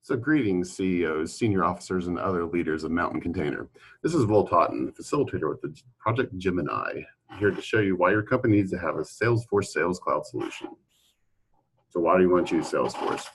So greetings, CEOs, senior officers, and other leaders of Mountain Container. This is Will Totten, facilitator with the Project Gemini, here to show you why your company needs to have a Salesforce Sales Cloud solution. So why do you want to choose Salesforce?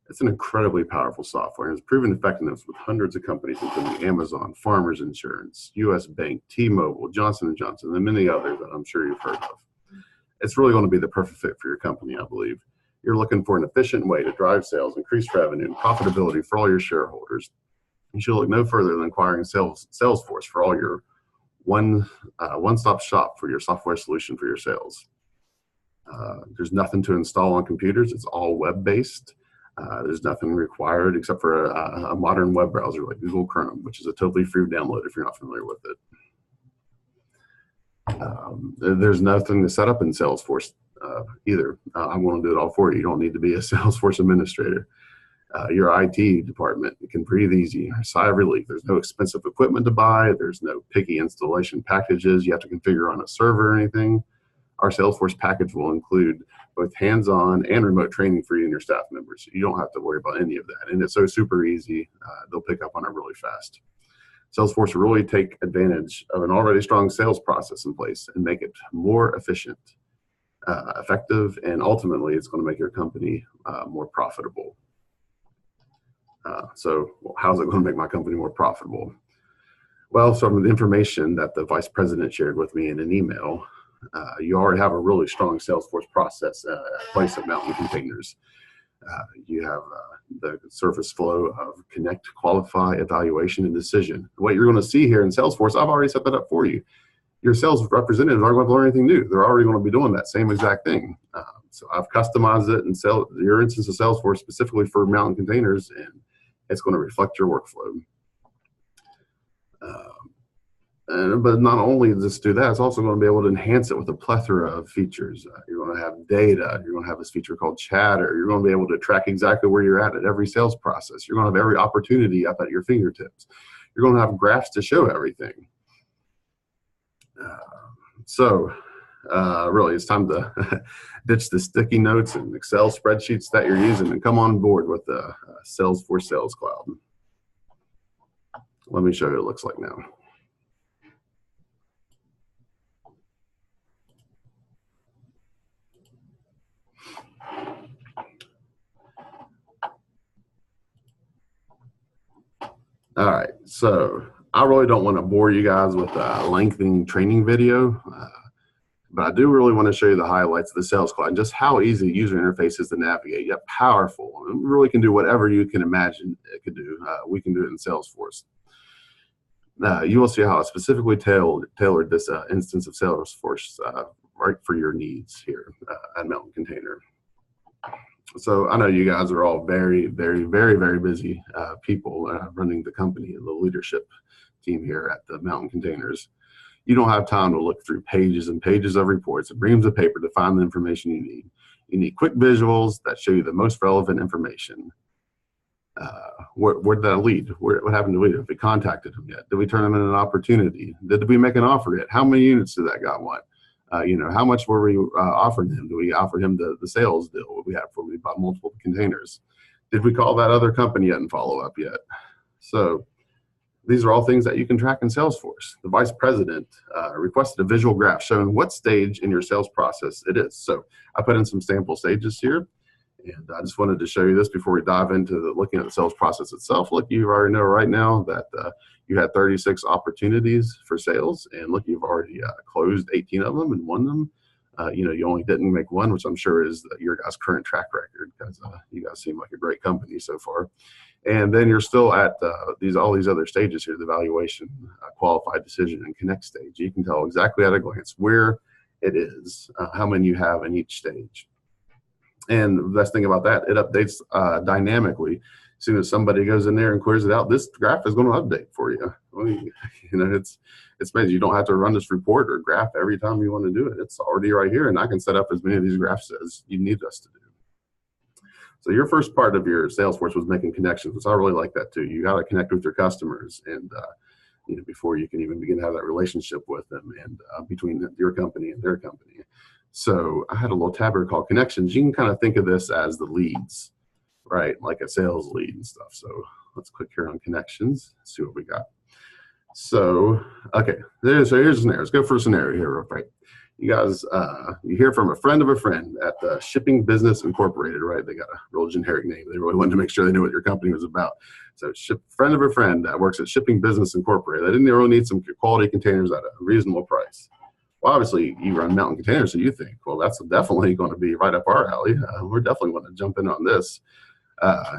It's an incredibly powerful software and has proven effectiveness with hundreds of companies, including Amazon, Farmers Insurance, US Bank, T-Mobile, Johnson & Johnson, and many others that I'm sure you've heard of. It's really going to be the perfect fit for your company, I believe. You're looking for an efficient way to drive sales, increase revenue, and profitability for all your shareholders. You should look no further than acquiring Salesforce for all your one-stop shop for your software solution for your sales. There's nothing to install on computers. It's all web-based. There's nothing required except for a modern web browser like Google Chrome, which is a totally free download if you're not familiar with it. There's nothing to set up in Salesforce either. I'm going to do it all for you. You don't need to be a Salesforce administrator. Your IT department can breathe easy, sigh of relief. There's no expensive equipment to buy. There's no picky installation packages you have to configure on a server or anything. Our Salesforce package will include both hands-on and remote training for you and your staff members. You don't have to worry about any of that. And it's so super easy. They'll pick up on it really fast. Salesforce will really take advantage of an already strong sales process in place and make it more efficient, effective, and ultimately it's going to make your company more profitable. So how's it going to make my company more profitable? Well, from the information that the vice president shared with me in an email, you already have a really strong Salesforce process in place at Mountain Containers. You have the surface flow of connect, qualify, evaluation, and decision. What you're going to see here in Salesforce, I've already set that up for you. Your sales representatives aren't going to learn anything new. They're already going to be doing that same exact thing. So I've customized it and your instance of Salesforce specifically for Mountain Containers, and it's going to reflect your workflow. But not only does this do that, it's also going to be able to enhance it with a plethora of features. You're going to have data. You're going to have this feature called Chatter. You're going to be able to track exactly where you're at every sales process. You're going to have every opportunity up at your fingertips. You're going to have graphs to show everything. Really, it's time to ditch the sticky notes and Excel spreadsheets that you're using and come on board with the Salesforce Sales Cloud. Let me show you what it looks like now. All right, so I really don't want to bore you guys with a lengthening training video, but I do really want to show you the highlights of the Sales Cloud and just how easy the user interface is to navigate, yet powerful. It really can do whatever you can imagine it could do. We can do it in Salesforce. You will see how I specifically tailored this instance of Salesforce right for your needs here at Mountain Container. So I know you guys are all very, very, very, very busy people running the company, the leadership team here at the Mountain Containers. You don't have time to look through pages and pages of reports and reams of paper to find the information you need. You need quick visuals that show you the most relevant information. Where did that lead? What happened to lead? Have we contacted them yet? Did we turn them in an opportunity? Did we make an offer yet? How many units did that guy want? How much were we offering him? Do we offer him the sales deal we had for we bought multiple containers? Did we call that other company yet and follow up yet? So these are all things that you can track in Salesforce. The vice president requested a visual graph showing what stage in your sales process it is. So I put in some sample stages here, and I just wanted to show you this before we dive into looking at the sales process itself. Look, you already know right now that you had 36 opportunities for sales, and look, you've already closed 18 of them and won them. You only didn't make one, which I'm sure is your guys' current track record, because you guys seem like a great company so far. And then you're still at all these other stages here, the evaluation, qualified decision, and connect stage. You can tell exactly at a glance where it is, how many you have in each stage. And the best thing about that, it updates dynamically. As soon as somebody goes in there and clears it out, this graph is going to update for you. It's amazing. You don't have to run this report or graph every time you want to do it. It's already right here, and I can set up as many of these graphs as you need us to do. So your first part of your Salesforce was making connections, which I really like that too. You got to connect with your customers, and before you can even begin to have that relationship with them, and between your company and their company. So I had a little tab here called Connections. You can kind of think of this as the leads, right? Like a sales lead and stuff. So let's click here on connections, see what we got. So, okay, here's a scenario. Let's go for a scenario here real quick. You guys, you hear from a friend of a friend at Shipping Business Incorporated, right? They got a real generic name. They really wanted to make sure they knew what your company was about. So, friend of a friend that works at Shipping Business Incorporated. They didn't really need some quality containers at a reasonable price. Well, obviously, you run Mountain Containers, so you think, well, that's definitely going to be right up our alley. We're definitely going to jump in on this.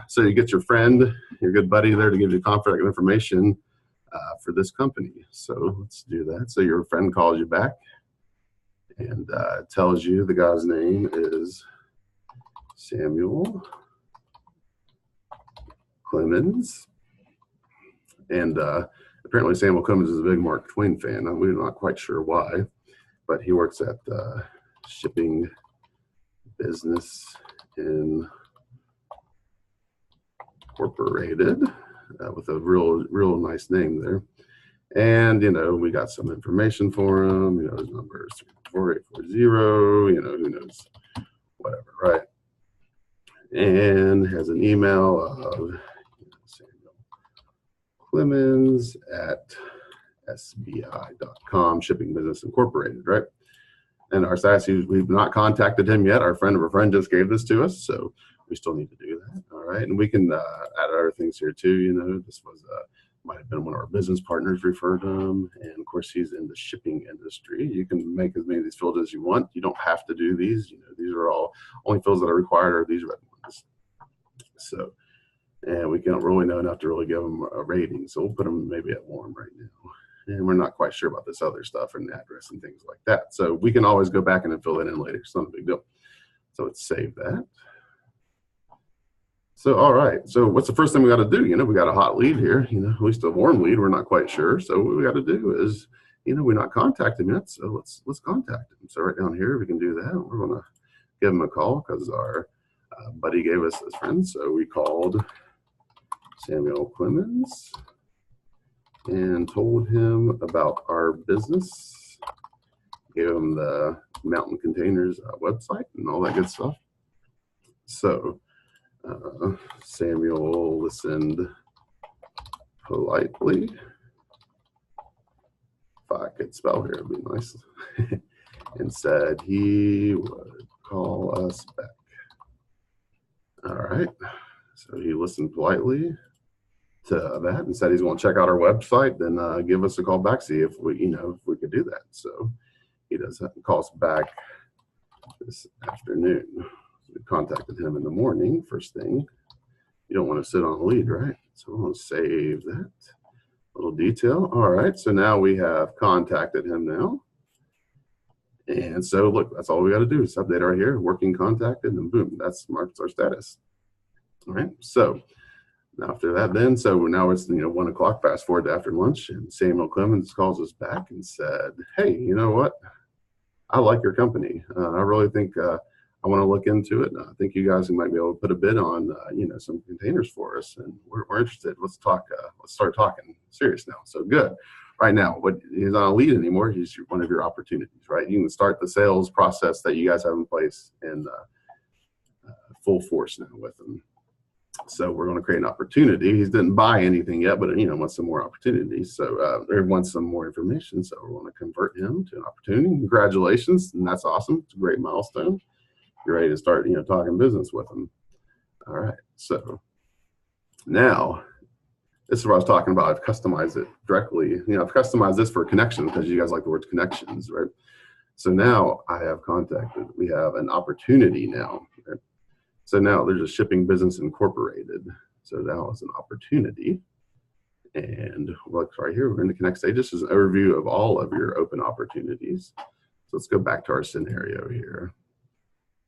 So you get your friend, your good buddy there to give you contact information for this company. So let's do that. So your friend calls you back and tells you the guy's name is Samuel Clemens. And apparently Samuel Clemens is a big Mark Twain fan. We're not quite sure why, but he works at Shipping Business Incorporated with a real nice name there. And, you know, we got some information for him. You know, his number is 34840, you know, who knows, whatever, right? And has an email of Samuel Clemens at SBI.com, Shipping Business Incorporated, right? And our status, we've not contacted him yet. Our friend of a friend just gave this to us, so we still need to do that. All right, and we can add other things here too. You know, this was might have been one of our business partners referred him, and of course he's in the shipping industry. You can make as many of these fields as you want. You don't have to do these. You know, these are all only fields that are required are these red ones. So, and we can't really know enough to really give them a rating. So we'll put them maybe at warm right now. And we're not quite sure about this other stuff and the address and things like that. So we can always go back and then fill that in later. It's not a big deal. So let's save that. So, all right. So what's the first thing we got to do? You know, we got a hot lead here, you know, at least a warm lead. We're not quite sure. So what we got to do is, you know, we're not contacted him yet. So let's contact him. So right down here, we can do that. We're going to give him a call because our buddy gave us his friend. So we called Samuel Clemens and told him about our business, gave him the Mountain Containers website and all that good stuff. So Samuel listened politely. If I could spell here, it'd be nice. And said he would call us back. All right. So he listened politely to that and said he's going to check out our website, then give us a call back, see if we, you know, if we could do that. So he does that and calls back this afternoon. We contacted him in the morning, first thing. You don't want to sit on a lead, right? So we're going to save that little detail. All right, so now we have contacted him now. And so look, that's all we got to do is update right here, working contacted, and boom, that's marks our status. All right, so after that then, so now it's, you know, 1 o'clock, fast forward to after lunch, and Samuel Clemens calls us back and said, hey, you know what? I like your company. I really think I want to look into it. I think you guys might be able to put a bid on, you know, some containers for us, and we're interested. Let's talk. Let's start talking serious now. So good. Right now, he's not a lead anymore. He's one of your opportunities, right? You can start the sales process that you guys have in place in full force now with him. So we're going to create an opportunity. He didn't buy anything yet, but, you know, wants some more opportunities. So he wants some more information. So we're going to convert him to an opportunity. Congratulations. And that's awesome. It's a great milestone. You're ready to start, you know, talking business with them. All right. So now this is what I was talking about. I've customized it directly. You know, I've customized this for connection because you guys like the word connections, right? So now I have contacted. We have an opportunity now. Right? So now there's a Shipping Business Incorporated. So now it's an opportunity. And look right here, we're in the connect stage. This is an overview of all of your open opportunities. So let's go back to our scenario here.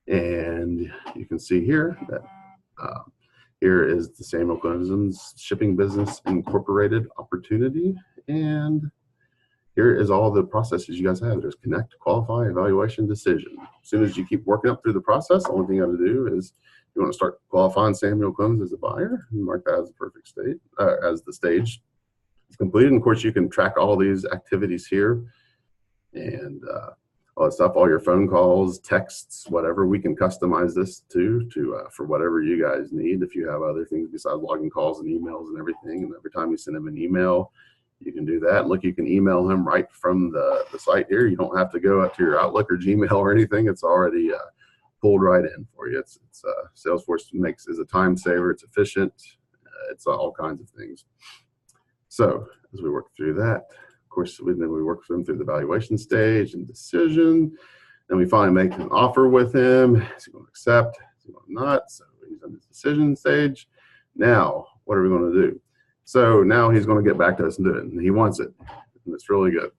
And you can see here that here is the Samuel Clemens Shipping Business Incorporated opportunity. And here is all the processes you guys have. There's connect, qualify, evaluation, decision. As soon as you keep working up through the process, the only thing you got to do is you want to start qualifying Samuel Clemens as a buyer and mark that as the perfect state, as the stage is completed. And of course, you can track all these activities here. And all that stuff, all your phone calls, texts, whatever. We can customize this to for whatever you guys need. If you have other things besides logging calls and emails and everything, and every time you send him an email, you can do that. And look, you can email him right from the site here. You don't have to go out to your Outlook or Gmail or anything. It's already pulled right in for you. It's Salesforce is a time saver. It's efficient. It's all kinds of things. So as we work through that, of course, then we work them through the evaluation stage and decision. Then we finally make an offer with him. Is he going to accept? Is he going to not? So he's on the decision stage. Now, what are we going to do? So now he's going to get back to us and do it. And he wants it. And it's really good.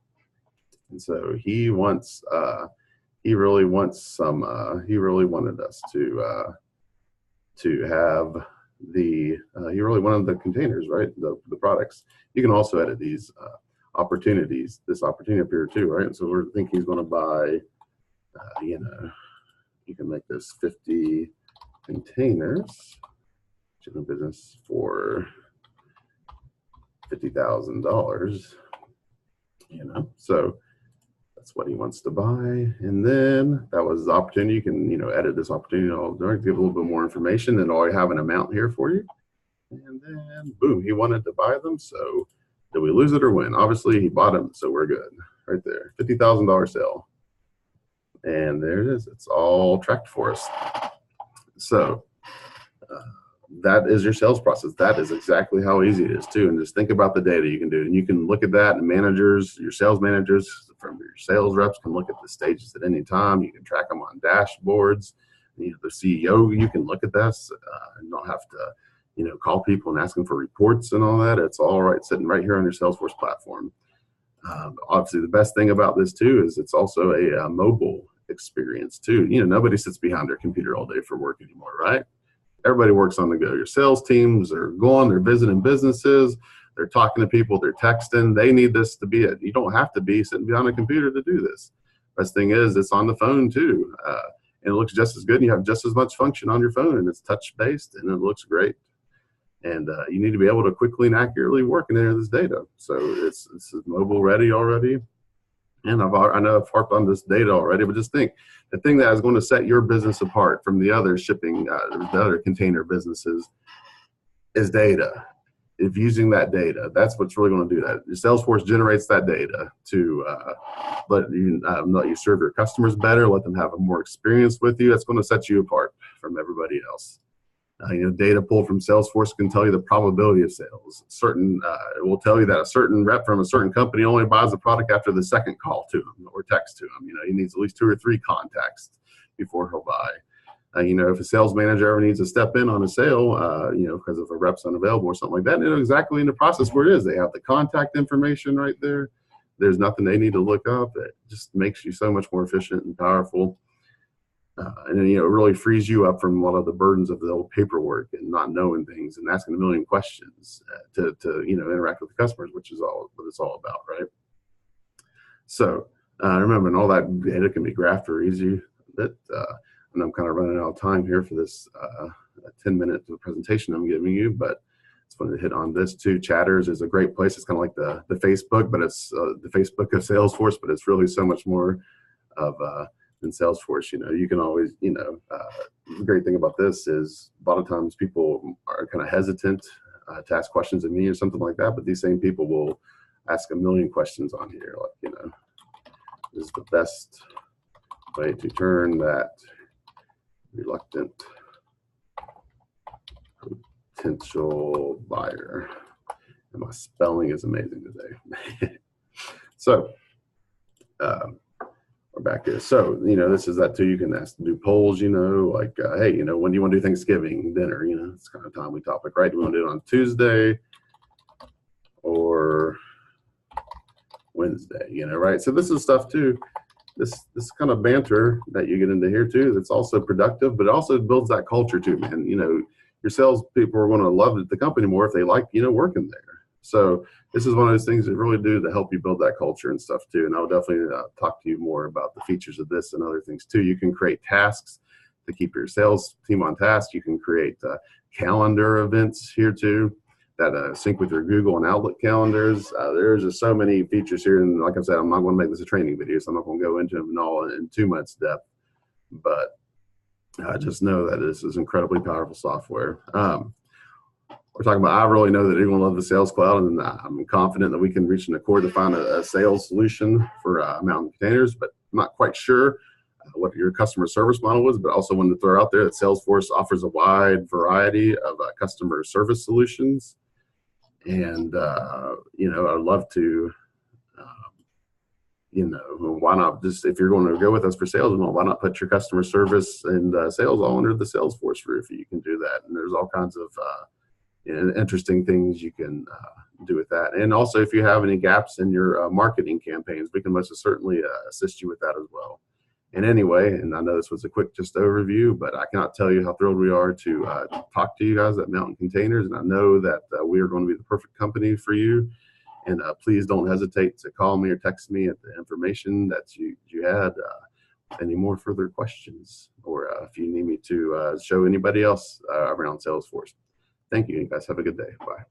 And so he wants, he really wanted us to have he really wanted the containers, right? The products. You can also edit these opportunities, this opportunity up here too, right? So we're thinking he's going to buy, you can make this 50 containers, shipping business for $50,000, so that's what he wants to buy. And then that was the opportunity. You can, edit this opportunity. I'll give a little bit more information, and I have an amount here for you. And then boom, he wanted to buy them. So did we lose it or win? Obviously he bought them, so we're good right there. $50,000 sale. And there it is. It's all tracked for us. So that is your sales process. That is exactly how easy it is too. And just think about the data you can do. And you can look at that, and managers, your sales managers from your sales reps can look at the stages at any time. You can track them on dashboards. The CEO, you can look at this and not have to, call people and ask them for reports and all that. It's all right, sitting right here on your Salesforce platform. Obviously, the best thing about this too is it's also a mobile experience too. Nobody sits behind their computer all day for work anymore, right? Everybody works on the go. Your sales teams are going, they're visiting businesses, they're talking to people, they're texting. They need this to be it. You don't have to be sitting behind a computer to do this. Best thing is it's on the phone too. And it looks just as good, and you have just as much function on your phone, and it's touch-based, and it looks great. And you need to be able to quickly and accurately work and enter this data. So it's mobile ready already. And I know I've harped on this data already, but just think, the thing that is going to set your business apart from the other shipping, the other container businesses is data. If using that data, that's what's really going to do that. Your Salesforce generates that data to let you serve your customers better, let them have more experience with you. That's going to set you apart from everybody else. Data pulled from Salesforce can tell you the probability of sales. It will tell you that a certain rep from a certain company only buys the product after the second call to him or text to him. He needs at least 2 or 3 contacts before he'll buy. If a sales manager ever needs to step in on a sale, because if a rep's unavailable or something like that, they know exactly in the process where it is. They have the contact information right there. There's nothing they need to look up. It just makes you so much more efficient and powerful. And then, it really frees you up from a lot of the burdens of the old paperwork and not knowing things and asking a million questions to interact with the customers, which is all what it's all about, right? So remember, and all that data can be graphed or easy. And I'm kind of running out of time here for this 10-minute presentation I'm giving you, but it's fun to hit on this too. Chatters is a great place. It's kind of like the Facebook, but it's the Facebook of Salesforce, but it's really so much more of in Salesforce. You can always, the great thing about this is a lot of times people are kind of hesitant to ask questions of me or something like that, but these same people will ask a million questions on here. Like, this is the best way to turn that reluctant potential buyer. And my spelling is amazing today. So, we're back here. So, this is that too. You can do polls, like, hey, when do you want to do Thanksgiving dinner? It's kind of a timely topic, right? Do we want to do it on Tuesday or Wednesday, right? So this is stuff too. This kind of banter that you get into here too, that's also productive, but it also builds that culture too, man. Your sales people are going to love the company more if they like, working there. So this is one of those things that really do to help you build that culture and stuff too. And I'll definitely talk to you more about the features of this and other things too. You can create tasks to keep your sales team on task. You can create calendar events here too. that sync with your Google and Outlook calendars. There's just so many features here, and like I said, I'm not going to make this a training video, so I'm not going to go into them all in too much depth. But just know that this is incredibly powerful software. We're talking about, I really know that everyone loves the Sales Cloud, and I'm confident that we can reach an accord to find a sales solution for Mountain Containers, but I'm not quite sure what your customer service model is, but also wanted to throw out there that Salesforce offers a wide variety of customer service solutions. And, I'd love to, why not just, if you're going to go with us for sales, why not put your customer service and sales all under the Salesforce roof? You can do that. And there's all kinds of interesting things you can do with that. And also, if you have any gaps in your marketing campaigns, we can most certainly assist you with that as well. And anyway, and I know this was a quick just overview, but I cannot tell you how thrilled we are to talk to you guys at Mountain Containers. And I know that we are going to be the perfect company for you. And please don't hesitate to call me or text me at the information that you had. Any more further questions, or if you need me to show anybody else around Salesforce. Thank you. You guys have a good day. Bye.